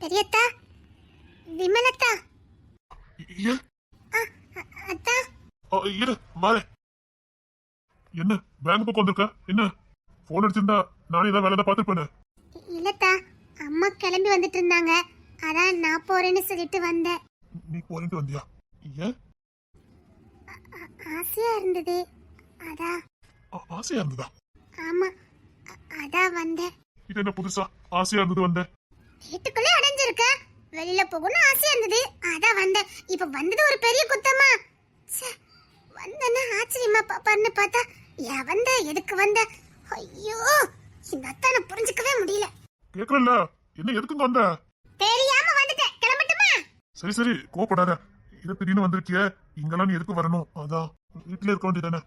பெரியத்தா, விமலத்தா. ஏன் அத்தா. இரு வாரேன். என்ன பேங்க் பக்கம் வந்திருக்க? என்ன போன் அடிச்சிருந்தா நானே ஏதாவது வேலை பார்த்துருப்பேன். இல்லத்தா, அம்மா கிளம்பி வந்துட்டு இருந்தாங்க, அதான் நான் போறேன்னு சொல்லிட்டு வந்தேன். நீ போறேன்ட்டு வந்தியா? ஏன்? ஆசையா இருந்தது, அதான். ஆசையா இருந்ததா? ஆமா, அதான் வந்தேன். இது என்ன புதுசா ஆசையா இருந்தது வந்தேன்? வீட்டுக்குள்ளே அடைஞ்சிருக்க, வெளியில போகணும்னு ஆசையா இருந்தது, அதான் வந்தேன். இப்ப வந்தது ஒரு பெரிய குத்தமா? வந்தேன்னா ஆச்சரியமா பாப்பாருன்னு பார்த்தா ஏன் வந்த, எதுக்கு வந்த? ஐயோ, இந்த அத்தானை புரிஞ்சுக்கவே முடியல. கேக்குறல்ல, என்ன எதுக்குங்க வந்த? தெரியாம வந்துட்டேன், கிளம்பட்டுமா? சரி சரி, கோவப்படாத. இது திடீர்னு வந்திருக்கிய, இங்கெல்லாம் நீ எதுக்கு வரணும்? அதான் வீட்டுல இருக்க வேண்டியதானே.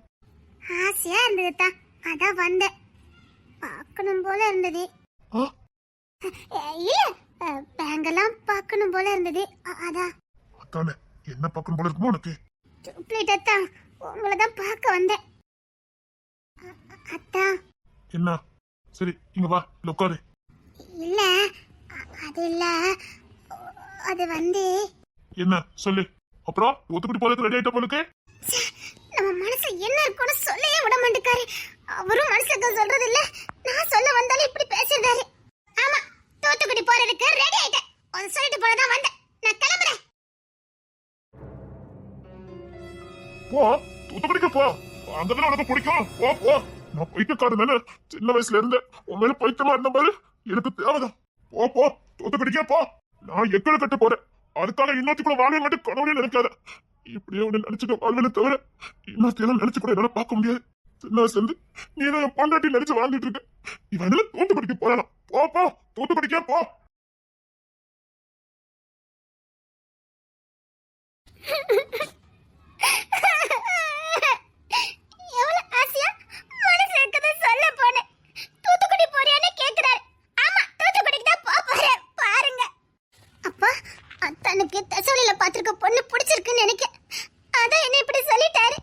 ஆசையா இருந்ததுதா, அதான் வந்தேன். பார்க்கணும் போல இருந்தது. இல்ல, பேங்கெல்லாம் பார்க்கணும் போல இருந்தது, அதான். அதானே, என்ன பார்க்கணும் போல இருக்குமோ உனக்கு? டூப்ளிகேட் அத்தா, உங்களை தான் பார்க்க வந்தேன். அத்தா. என்ன? சரி இங்க வா, இல்ல உட்காரு. இல்ல, அது இல்ல, அது வந்து. என்ன சொல்லு. அப்புறம் ஒத்துக்கிட்டு போறதுக்கு ரெடி ஆயிட்ட போலுக்கு? நம்ம மனசுல என்ன இருக்குன்னு சொல்லவே விட மாட்டேக்காரு. அவரும் மனசுல சொல்றது இல்ல, நான் சொல்ல வந்தாலும் இப்படி பேசிடுறாரு. ஆமா, தூத்துக்குடி போறதுக்கு ரெடி ஆயிட்டேன். அது சொல்லிட்டு போறதான் வந்தேன். நான் கிளம்புறேன். போ, தூத்துக்குடிக்கு போ. அங்கதான் உனக்கு பிடிக்கும். போ போ. நான் பைத்தியக்காரன் தானே, சின்ன வயசுல இருந்து உன் மேல பைத்தியமா இருந்த மாதிரி எனக்கு தேவைதான். போ போ, தூத்துக்குடிக்கே போ. நான் எக்கட கட்டு போறேன், அதுக்காக இன்னொருத்தி வாழ மட்டும் கனவுல நினைக்காத. இப்படியே உன்னை நினைச்சுக்க வாழ்வேனே தவிர இன்னொருத்தையெல்லாம் நினைச்சு கூட என்னால பார்க்க முடியாது. சின்ன வயசுல இருந்து நீ தான் என் பொண்டாட்டி நினைச்சு வாழ்ந்துட்டு இருக்க. இவன் தூத்துக்குடிக்கு போறானா? போ போ, தூத்துக்குடிக்கே போ. பாத்துருக்க பொண்ணு பிடிச்சிருக்குன்னு நினைக்கிறேன், அதான் என்ன இப்படி சொல்லிட்டாரு.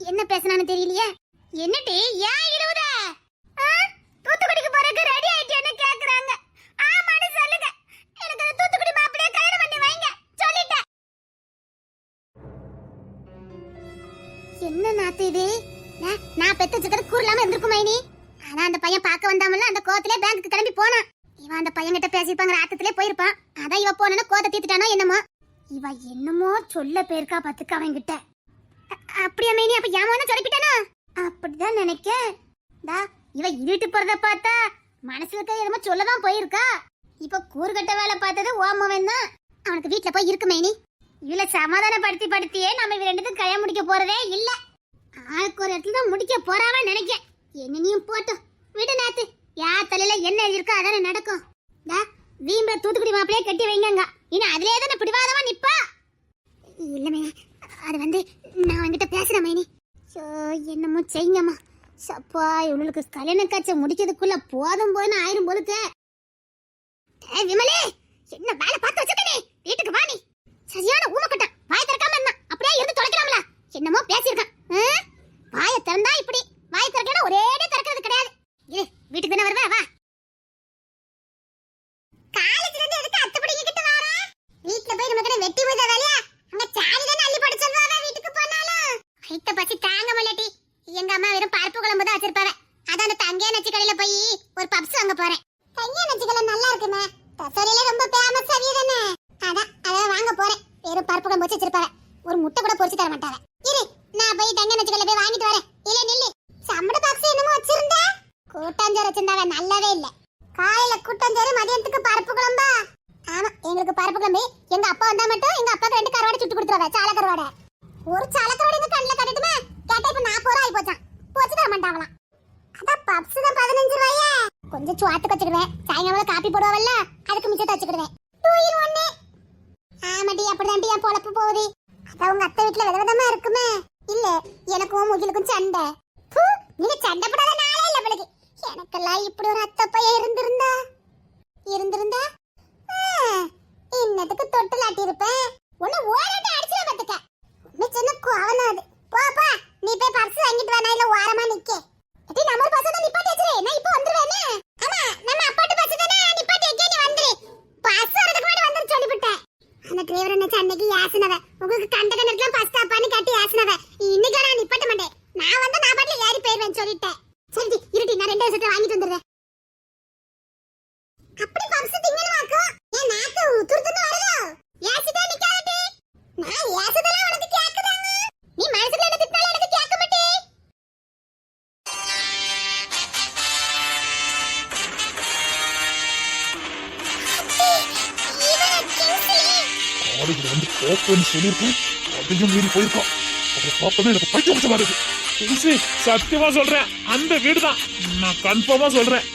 என்ன பேசனானு தெரியலையே. என்னடி ஏன் இருவுத? தூத்துக்குடிக்கு போறதுக்கு ரெடி ஆயிட்டேன்னு கேக்குறாங்க. ஆமான்னு சொல்லுங்க. எனக்கு அந்த தூத்துக்குடி மாப்பிளைய கல்யாணம் பண்ணி வைங்க சொல்லிட்டேன். என்ன நாத்து இது? நான் பெத்த சிக்கற கூறலாம இருந்திருக்கும் மைனி. ஆனா அந்த பையன் பார்க்க வந்தாமல அந்த கோவத்திலே பேங்க்குக்கு கிளம்பி போனான். இவன் அந்த பையன் கிட்ட பேசிப்பாங்க, ஆத்தத்திலே போயிருப்பான். அதான் இவ போனனா கோத தீத்துட்டானோ என்னமோ. இவ என்னமோ சொல்ல பேருக்கா பத்துக்கு அவங்கிட்ட. அப்படியே மைனி, அப்ப ஏமானா சொல்லிட்டானா? அப்படிதான் நினைக்கேன். இவ இருட்டு போறத பார்த்தா மனசுல இருக்க என்னமோ சொல்லதான் போயிருக்கா. இப்ப கூறுகட்ட வேலை பார்த்தது ஓமவன் தான். அவனுக்கு வீட்டுல போய் இருக்கு மைனி. இவள சமாதானப்படுத்தியே நம்ம இவ ரெண்டுக்கும் கல்யாணம் முடிக்க போறதே இல்ல. ஆளுக்கு ஒரு இடத்துல தான் முடிக்க போறாவா நினைக்கேன். என்னையும் போட்டோம் விடு நாத்து. யார் தலையில என்ன எழுதிருக்கோ அதானே நடக்கும். வீம்புல தூத்துக்குடி மாப்பிளையே கட்டி வைங்க. இன்னும் அதுலயே தானே பிடிவாதமா நிப்பா. இல்லமே, அது வந்து நான் அவன்கிட்ட பேசுறேன் மைனி. என்னமோ செய்யுங்கம்மா. சப்பா, இவளுக்கு கல்யாண காட்சி முடிக்கிறதுக்குள்ள போதும் போதுன்னு ஆயிரும் போலுக்க. விமலே, என்ன வேலை பார்த்து வச்சுக்கனே, வீட்டுக்கு வா. நீ சரியான ஊமக்கட்ட, வாயை திறக்காம இருந்தா அப்படியே இருந்து தொலைக்கலாம்ல. என்னமோ பேசியிருக்கான். வாயை திறந்தா இப்படி, வாயை திறக்கனா ஒரேடே திறக்கிறது கிடையாது. இரு, வீட்டுக்கு தானே வருவா, வா. காலேஜ்ல இருந்து எதுக்கு அத்தப்படி கிட்ட வர? வீட்ல போய் நமக்கு வெட்டி முத வேலையா? அங்க சாணி தான அள்ளி போட்டு சொல்வாங்க வீட்டுக்கு போனாலும். ஹைட்ட பசி தாங்க முடியலடி. எங்க அம்மா வெறும் பருப்பு குழம்பு தான் வச்சிருப்பாங்க. அத அதான் அந்த தங்கையா நச்சு கடையில போய் ஒரு பப்ஸ் வாங்க போறேன். தங்கையா நச்சு கடை நல்லா இருக்குமே, தசரியில ரொம்ப ஃபேமஸ் அவியதானே. அதான் வாங்க போறேன். வெறும் பருப்பு குழம்பு வச்சு வச்சிருப்பாரு, ஒரு முட்டை கூட பொரிச்சு தர மாட்டாங்க. இரு, நான் போய் தங்கையா நச்சு கடையில போய் வாங்கிட்டு வரேன். இல்ல நில்லு, சம்பட பாக்ஸ் என்னமோ வச்சிருந்தா, கூட்டாஞ்சோறு வச்சிருந்தாங்க, நல்லாவே இல்ல. காலையில கூட்டாஞ்சோறு, மதியத்துக்கு பருப்பு குழம்பா. ஆமா, எங்களுக்கு பருப்பு குழம்பு. எங்க அப்பா வந்தா மட்டும் எங்க அப்பாக்கு 2 கருவாடை சுட்டு கொடுத்துருவாங்க, சால கருவாடை. ஒரு சால கருவாடை இந்த கண்ணுல கட்டட்டுமே, கேட்டா இப்ப 40 ரூபாய் ஆகி போச்சான். போச்சு தர மாட்டாங்களாம். அதான் பப்ஸ் தான் 15 ரூபாயா. கொஞ்சம் சுவாத்து வச்சுக்கிடுவேன், சாயங்காலம் காப்பி போடுவல்ல, அதுக்கு மிச்சத்தை வச்சுக்கிடுவேன். 2 in 1. ஆமாடி, அப்படிதான் என் பொழப்பு போகுது. அதான் உங்க அத்தை வீட்டுல விதவிதமா இருக்குமே. இல்ல, எனக்கும் முகிலுக்கும் சண்டை. நீங்க சண்டை போடாத நாளே இல்ல பிள்ளைக்கு. எனக்கெல்லாம் இப்படி ஒரு அத்தை பையன் இருந்திருந்தா இன்னத்துக்கு தொட்டிலாட்டி இருப்பேன். உன்னை ஓரத்தை அடிச்சுட பாத்துக்க. உன்னை சின்ன கோவனாது. போப்பா, நீ போய் பர்ஸ் வாங்கிட்டு வா, நான் இல்ல ஓரமா நிக்க. எடி, நம்ம ஒரு பஸ் தான் நிப்பாட்டி வச்சிரு, நான் இப்போ வந்துருவேனே. ஆமா, நம்ம அப்பாட்டு பஸ் தானே, நிப்பாட்டி வைக்க நீ வந்துரு. பஸ் வரதுக்கு முன்னாடி வந்து சொல்லிவிட்டேன். அந்த டிரைவர் என்ன சண்டைக்கு யாசினவ, உங்களுக்கு கண்ட கண்டெல்லாம் பஸ் ஸ்டாப்பான்னு கட்டி யாசினவ. இன்னைக்கு நான் நிப்பாட்ட மாட்டேன், நான் வந்து நான் பாட்டுல ஏறி போயிருவேன் சொல்லிட்டேன். சரி இருடி, நான் 2 வருஷத்தை வாங்கிட்டு வந்துடுறேன். அப்படி பப்ஸ் திங்கணுமாக்கும் என் நாக்கு துருத்துன்னு வருதோ? ஏசிட்டே நிக்காதே. நான் ஏசதெல்லாம் உனக்கு கேக்குதாங்க? நீ மனசுல என்ன திட்டாலும் எனக்கு கேட்க மாட்டே. காலேஜ்ல வந்து போப்பேன்னு சொல்லியிருக்கேன், அதையும் மீறி போயிருக்கான். அவரை பார்ப்பதே எனக்கு பைத்தியம் பிடிச்ச மாதிரி இருக்கு. கிங்ஸ்லி, சத்தியமா சொல்றேன், அந்த வீடு தான். நான் கன்ஃபார்மா சொல்றேன்.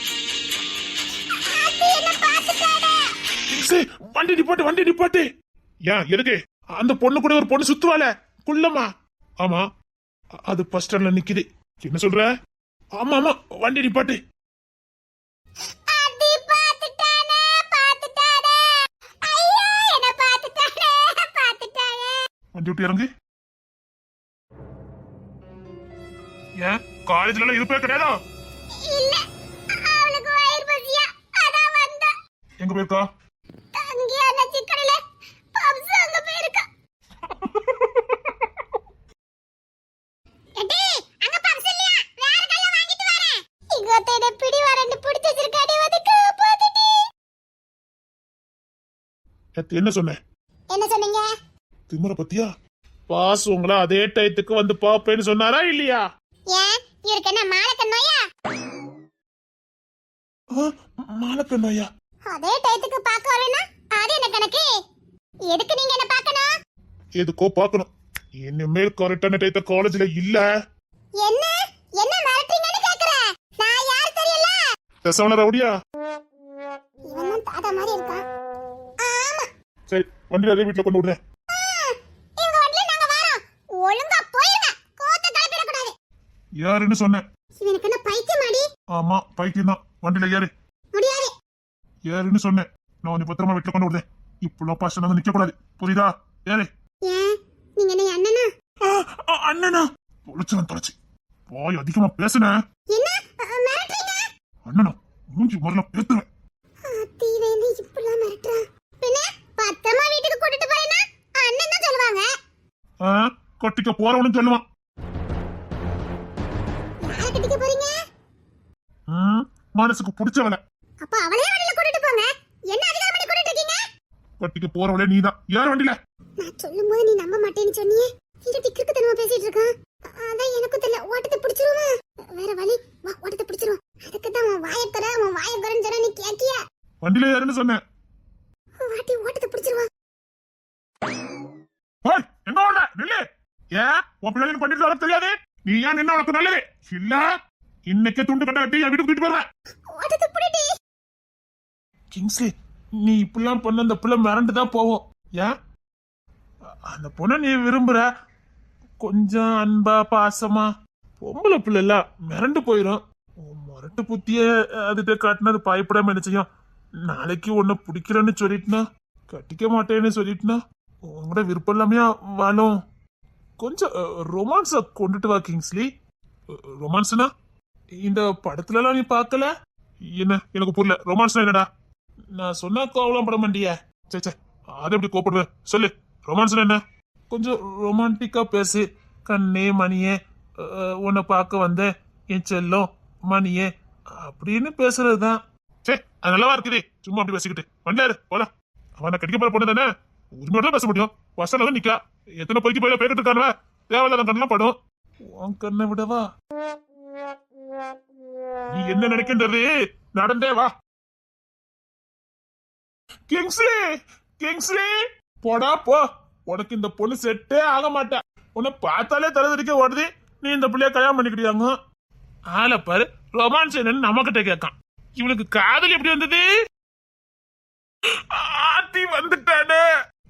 கிங்ஸ்லி, வண்டி நிப்பாட்டு. ஏன், எதுக்கு? அந்த பொண்ணு கூட ஒரு பொண்ணு சுத்துவால, குள்ளமா. ஆமா, அது பஸ் ஸ்டாண்ட்ல நிக்குது. என்ன சொல்ற? ஆமா ஆமா, வண்டி நிப்பாட்டு. வண்டி விட்டு இறங்கு. ஏன், காலேஜ்ல எல்லாம் இருப்பே கிடையாதா? இல்ல, அவளுக்கு வயிறு பசியா, அதான் வந்தா. எங்க போயிருக்கா? தங்கியா நச்சி கடையில பப்ஸ் வாங்க போயிருக்கா. எடி, அங்க பப்ஸ் இல்லையா? வேற கடையில வாங்கிட்டு வரேன். இங்க தேட பிடி வரேன்னு பிடிச்சு வச்சிருக்காடி, வந்து காப்பாத்துடி. என்ன சொன்னேன்? என்ன சொன்னீங்க? திமிர பத்தியா? பாஸ் உங்களை அதே டயத்துக்கு வந்து பாப்பேன்னு சொன்னாரா இல்லையா? ஏன், இவருக்கு என்ன மாலக்க நோயா? மாலக்க நோயா? அதே டயத்துக்கு பார்க்க வரேனா அது என்ன கணக்கு? எதுக்கு நீங்க என்ன பார்க்கணும்? எதுக்கோ பார்க்கணும். இனிமேல் கரெக்டான டயத்த காலேஜ்ல இல்ல. என்ன என்ன மிரட்டீங்கன்னு கேக்குறேன். நான் யார் தெரியல? தசவன ரவுடியா? இவன் தான் தாத்தா மாதிரி இருக்கான். ஆமா, சரி, வண்டி அதே வீட்டுல கொண்டு விடுறேன். இவங்க வண்டில நாங்க வரோம். ஒழுங்கா போயிருங்க, கோத்த கலப்பிட கூடாது. யாருன்னு சொன்னேன்? இவனுக்கு என்ன பைத்தியமாடி? ஆமா, பைத்தியம் தான். வண்டியில ஏறு. முடியாது. ஏறுன்னு சொன்னேன். நான் உன்னை பத்திரமா வீட்டுல கொண்டு விடுறேன். இப்பெல்லாம் பஸ் ஸ்டாண்ட்ல நிக்க கூடாது, புரியுதா? ஏறு. ஏன், நீங்க என்ன அண்ணனா? அண்ணனா? தொலைச்சு போய் அதிகமா பேசுன. என்ன மிரட்டீங்க? அண்ணனா, மூஞ்சி முதல்ல பேத்துவேன். தீவே இப்படிலாம் மிரட்டுறான். பின்ன பத்திரமா வீட்டுக்கு கூட்டிட்டு போறேன்னா அண்ணன் தான் சொல்லுவாங்க. கட்டிக்க போறவனு சொல்லுவான். யாரை கட்டிக்க போறீங்க? மனசுக்கு பிடிச்சவள. அப்ப அவளையே வண்டியில கூட்டிட்டு போங்க. என்ன அதிகாரம் பண்ணி கூட்டிட்டு இருக்கீங்க? கட்டிக்க போறவளே நீதான். யார் வண்டியில? நான் சொல்லும்போது நீ நம்ப மாட்டேன்னு சொன்னியே. இந்த டிக்கெட்டுக்கு தனமா பேசிட்டு இருக்கான். அதான் எனக்கு தெரியல. ஓட்டத்தை பிடிச்சிருவா. வேற வழி, வா ஓட்டத்தை பிடிச்சிருவா. அதுக்கு தான் உன் வாயக்கறன்னு சொன்னா நீ கேக்கியா? வண்டியில யாருன்னு சொன்னேன். வாட்டி ஓட்டத்தை பிடிச்சிருவா. எங்க ஓட நில்லு. ஏன், உன் பிள்ளைங்க பண்ணிட்டு வர தெரியாது? நீ ஏன் நின்ன உனக்கு நல்லது இல்ல? இன்னைக்கே துண்டு கட்ட கட்டி என் வீட்டுக்கு கூட்டிட்டு போறேன். ஓட்டத்தை பிடிடி. கிங்ஸ்லி, நீ இப்படிலாம் பண்ண அந்த பிள்ளை மிரண்டுதான் போவோம். ஏன், அந்த பொண்ணை நீ விரும்புற, கொஞ்சம் அன்பா பாசமா, பொம்பளை பிள்ளை இல்ல, மிரண்டு போயிடும். முரட்டு புத்திய அதுகிட்ட காட்டினது பயப்படாம என்ன செய்யும்? நாளைக்கு உன்னை பிடிக்கிறேன்னு சொல்லிட்டுனா, கட்டிக்க மாட்டேன்னு சொல்லிட்டுனா, உங்களோட விருப்பம் இல்லாமையா வாழும். கொஞ்சம் ரொமான்ஸ கொண்டுட்டு வா கிங்ஸ்லி. ரொமான்ஸ்னா இந்த படத்துல எல்லாம் நீ பார்க்கல? என்ன, எனக்கு புரியல. ரொமான்ஸ்னா என்னடா? நான் சொன்னா கோவலாம் பட மாட்டிய? சே, அதை எப்படி கோப்படுவேன் சொல்லு. ரொமான்ஸ்னா என்ன? கொஞ்சம் ரொமான்டிக்கா பேசு. கண்ணே மணியே, உன்னை பார்க்க வந்த என் செல்லம், அம்மா நீயே அப்படின்னு பேசுறதுதான். சே அது நல்லாவா இருக்குது, சும்மா அப்படி பேசிக்கிட்டு வந்தாரு போலாம். அவனை கடிக்க போற பொண்ணு தானே, உரிமையோட பேச முடியும். பசங்க தான் நிக்கா, எத்தனை பொய்க்கு போயில பேக்கிட்டு இருக்கானுவ, தேவையில்லாத கண்ணெல்லாம் படும். உன் கண்ணை விடவா, நீ என்ன நினைக்கின்றது நடந்தே வா. கிங்ஸ்லி கிங்ஸ்லி போடா போ, உனக்கு இந்த பொண்ணு செட்டே ஆக மாட்டா. உன்னை பார்த்தாலே தலைதறிக்க ஓடுது, நீ இந்த பிள்ளைய கல்யாணம் பண்ணிக்கிட்டியாங்க. ஆளை பாரு, ரொமான்ஸ் என்னன்னு நம்ம கிட்ட கேட்கான். இவனுக்கு காதல் எப்படி வந்தது? ஆத்தி வந்துட்டானே.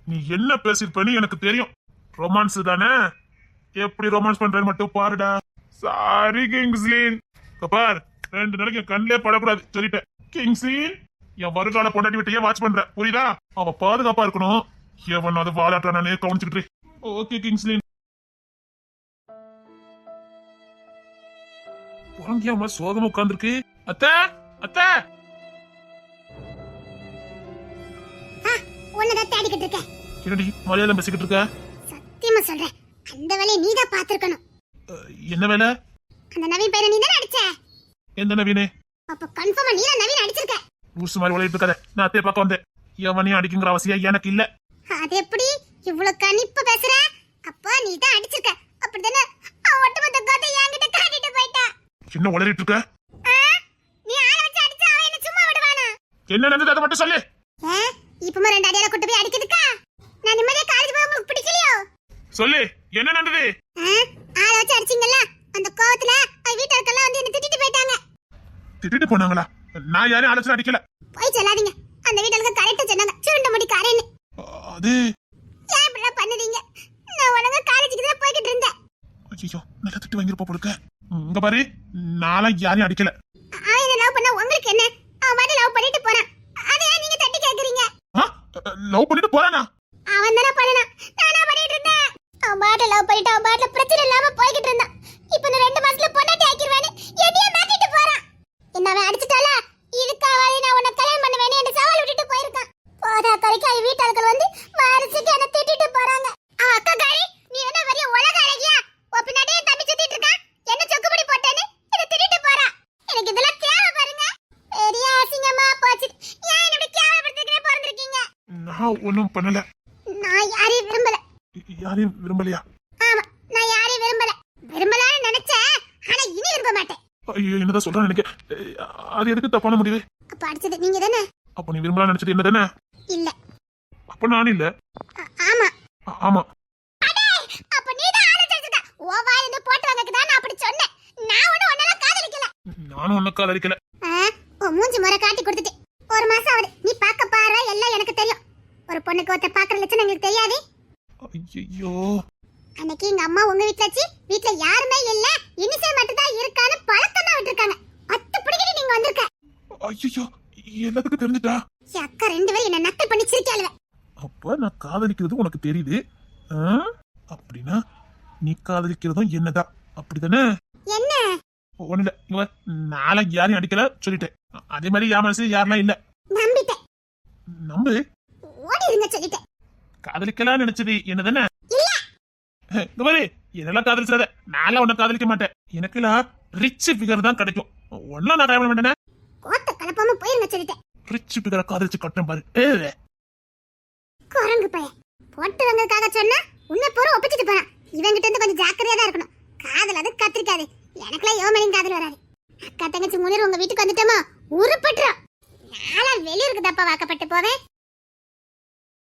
நீ என்ன பேசிருப்பன்னு எனக்கு தெரியும், ரொமான்ஸ் தானே. எப்படி ரொமான்ஸ் பண்றேன்னு மட்டும் பாருடா. சாரி கிங்ஸ்லின், பார் 2 நாளைக்கு என் கண்ணிலே படக்கூடாது சொல்லிட்டேன். கிங்ஸ்லின், என் வருங்கால பொண்டாட்டி விட்டு ஏன் வாட்ச் பண்ற புரியுதா? அவ பாதுகாப்பா இருக்கணும், எவன் அது வாழாட்டானே கவனிச்சுக்கிட்டு. ஓகே கிங்ஸ்லின். புறங்கியாம சோகமா உட்கார்ந்துருக்கு. அத்தை அத்தை, உன்னதான் தேடிக்கிட்டு இருக்கேன். என்னடி மலையாள பேசிக்கிட்டு இருக்க? சத்தியமா சொல்றேன், அந்த வேலையை நீதான் பாத்துருக்கணும். என்ன வேலை? அந்த நவீன் பையனை நீ தானே அடிச்ச? எந்த நவீனே? அப்ப கன்ஃபார்மா நீ தான் நவீன் அடிச்சிருக்க. லூசு மாதிரி விளையாட்டு இருக்காத, நான் அத்தையை பார்க்க வந்தேன். எவனையும் அடிக்குங்கிற அவசியம் எனக்கு இல்ல. அது எப்படி இவ்வளவு கணிப்பு பேசுற? அப்ப நீ தான் அடிச்சிருக்க அப்படிதானே? ஒட்டுமொத்த கோத்தை என்கிட்ட காட்டிட்டு போயிட்டா. என்ன உளறிட்டு இருக்க? நீ ஆள வச்சு அடிச்சா அவன் என்ன சும்மா விடுவானா? என்ன நடந்தது அதை மட்டும் சொல்லு. இப்பமா 2 அடியால கூட்டி போய் அடிக்கிறதுக்கா? நான் நிம்மதியா காலேஜ் போக உங்களுக்கு பிடிக்கலையோ? சொல்லு என்ன நடந்தது? ஆள வச்சு அடிச்சீங்கல்ல, அந்த கோவத்துல வீட்டாளுக்கெல்லாம் வந்து என்ன திட்டிட்டு போயிட்டாங்க. திட்டிட்டு போனாங்களா? நான் யாரையும் ஆலோசனை அடிக்கல. போய் சொல்லாதீங்க, அந்த வீட்டாளுக்கு கரெக்டா சொன்னாங்க சுருண்ட முடி காரேன்னு. அது ஏன் இப்படிலாம் பண்ணுதீங்க? நான் ஒழுங்கா காலேஜுக்கு தான் போய்கிட்டு இருந்தேன். ஐயோ நல்லா திட்டு வாங்கிருப்பா போடுக்க. இங்க பாரு, நானும் யாரையும் அடிக்கல. அவன் என்ன லவ் பண்ணா உங்களுக்கு என்ன? அவன் மட்டும் லவ் பண்ணிட்டு போறான், அதை ஏன் நீங்க தட்டி கேக்குறீங்க? லவ் பண்ணிட்டு போறானா? அவன் தானே பண்ணனா, நானா பண்ணிட்டு இருந்தேன். அவன் பாட்ட லவ் பண்ணிட்டு அவன் பாட்ட பிரச்சனை இல்லாம போய்கிட்டு இருந்தான். இப்ப நான் 2 மாசத்துல பொண்டாட்டி ஆக்கிடுவேன்னு என்னைய மாத்திட்டு போறான். என்ன அவன் அடிச்சிட்டால, இதுக்காவது நான் உன்னை கல்யாணம் பண்ணுவேன்னு என்ன சவால் விட்டுட்டு போயிருக்கான். போதா கரைக்கு அவன் வீட்டாளுக்கள் வந்து வாரிசுக்கு என்ன திட்டிட்டு போறாங்க. அக்கா காரி, நீ என்ன பெரிய உலக அழகியா? உன் பின்னாடியே தம்பி சுத்திட்டு இருக்கான், என்ன சொக்குபடி போட்டேன்னு என்ன திட்டிட்டு போறான். எனக்கு இதெல்லாம் தேவை பாருங்க. பெரிய அசிங்கமா போச்சு. ஏன் என்ன இப்படி கேவலப்படுத்திக்கிட்டே பிறந்திருக்கீங்க? நான் ஒன்னும் பண்ணல. நான் யாரையும் விரும்பல. யாரையும் விரும்பலையா? ஆமா, நான் யாரையும் விரும்பல. விரும்பலாம்னு நினைச்சேன், ஆனா இனி விரும்ப மாட்டேன். ஐயோ என்னதான் சொல்றேன் நினைக்க. அது எதுக்கு தப்பான முடிவு? அப்ப அடிச்சது நீங்க தானே? அப்ப நீ விரும்பலாம் நினைச்சது என்ன தானே? இல்ல. அப்ப நான் இல்ல. ஆமா. ஆமா. அப்ப நீ தான் ஆலோசிச்சிருக்க. ஓ வாயில இருந்து போட்டு வாங்கக்கு தான் நான் அப்படி சொன்னேன். நான் ஒண்ணு உன்னால காதலிக்கல. நானும் உன்ன காதலிக்கல. ஓ மூஞ்சி முறை காட்டி கொடுத்துட்டு 1 மாசம் ஆகுது. நீ பாக்க பாரு, எல்லாம் எனக்கு தெரியும். ஒரு பொண்ணுக்கு ஒருத்த பாக்குற லட்சணம் உங்களுக்கு தெரியாது. ஐயோ அன்னைக்கு எங்க அம்மா உங்க வீட்ல வச்சு வீட்ல யாருமே இல்ல, இனிசே மட்டும் தான் இருக்கான்னு பழக்கமா விட்டுருக்காங்க. அத்து பிடிக்கிட்டு நீங்க வந்திருக்க. ஐயோ எல்லாத்துக்கும் தெரிஞ்சுட்டா? என் அக்கா 2 பேரும் என்ன நக்கல் பண்ணி சிரிக்காளுவ. அப்ப நான் காதலிக்கிறது உனக்கு தெரியுது. அப்படின்னா நீ காதலிக்கிறதும் என்னதான் அப்படிதானே? என்ன? ஒண்ணு இல்ல, இங்க வா. நாளைக்கு யாரையும் அடிக்கல சொல்லிட்டேன். அதே மாதிரி என் மனசு யாரெல்லாம் இல்ல. நம்பிட்டேன். நம்பு. ஓடி இருங்க சொல்லிட்டேன். காதலிக்கலாம் நினைச்சது என்னதானே? இங்க பாரு, என்னெல்லாம் காதலிச்சாத, நான்லாம் உன்னை காதலிக்க மாட்டேன். எனக்குலாம் ரிச் ஃபிகர் தான் கிடைக்கும். ஒன்னும் நான் கல்யாணம் பண்ண மாட்டேனே. கோத்த கலப்பாம போயிருங்க சொல்லிட்டேன். ரிச் ஃபிகரை காதலிச்சு கட்டுறேன் பாரு. குரங்கு பையன் போட்டு வந்ததுக்காக சொன்னா உன்னை போற ஒப்பிச்சிட்டு போறான். இவங்கிட்ட இருந்து கொஞ்சம் ஜாக்கிரதையா தான் இருக்கணும். காதல் அது கத்திரிக்காது. எனக்குலாம் யோமனின் காதல் வராது. அக்கா தங்கச்சி முனிர் உங்க வீட்டுக்கு வந்துட்டோமா உருப்பட்டுறோம். நாளா வெளியூருக்கு தப்பா வாக்கப்பட்டு போவேன்.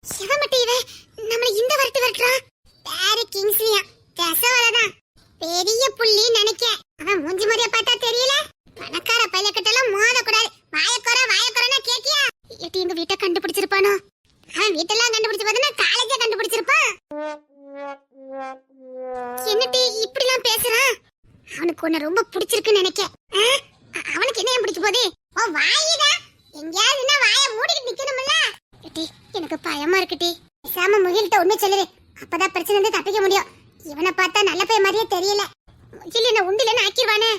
சிவமட்டி இவன் நம்மள இந்த வரட்டுறான். பேரு கிங்ஸ்லியா, கெசவலதான். பெரிய புள்ளி நினைக்க. அவன் மூஞ்சி முறைய பார்த்தா தெரியல. பணக்கார பையக்கிட்டலாம் மோதக்கூடாது. வாயக்கோரனா கேக்கியா? எட்டி எங்க வீட்டை கண்டுபிடிச்சிருப்பானோ? அவன் வீட்டெல்லாம் கண்டுபிடிச்சு பார்த்தா காலேஜே கண்டுபிடிச்சிருப்பான். என்னட்டி இப்படிலாம் பேசுறான்? அவனுக்கு உன்னை ரொம்ப பிடிச்சிருக்குன்னு நினைக்க. அவனுக்கு என்ன பிடிக்க போதே? ஓ வாயிடா, எங்கேயாவது வாயை மூடிட்டு நிக்கணும்ல. எட்டி எனக்கு பயமா இருக்குட்டி. பேசாம முகில்கிட்ட உண்மை சொல்லுது, அப்பதான் பிரச்சனை இருந்து தப்பிக்க முடியும். இவனை பார்த்தா நல்ல பையன் மாதிரியே தெரியல. முகில் என்ன உண்டிலன்னு ஆக்கிடுவானே.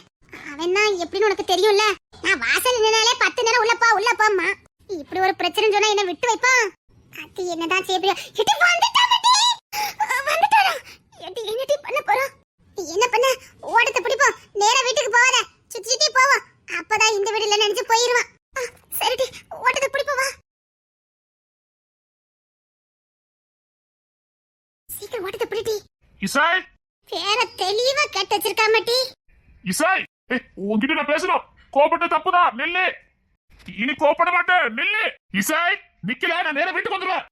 அவன் தான் எப்படின்னு உனக்கு தெரியும்ல. நான் வாசல் நின்னாலே 10 நேரம் உள்ளப்பாம்மா. இப்படி ஒரு பிரச்சனை சொன்னா என்ன விட்டு வைப்பான்? அது என்னதான் செய்ய? என்ன பண்ண? ஓடத்தை பிடிப்போம், நேரா வீட்டுக்கு போவாத, சுத்தி போவோம். சரிடி ஓட்டத்தை பிடிப்பா வா சீக்கிரம் ஓட்டத்தை பிடிட்டி இசாய் பேர தெளிவா கேட்டு வச்சிருக்கா மாட்டி இசாய் உன்கிட்ட நான் பேசணும். கோபப்பட்ட தப்புதான், நில்லு. இனி கோபப்பட மாட்டேன், நில்லு. இசாய் நிக்கல, நான் நேரா வீட்டுக்கு வந்துடுவேன்.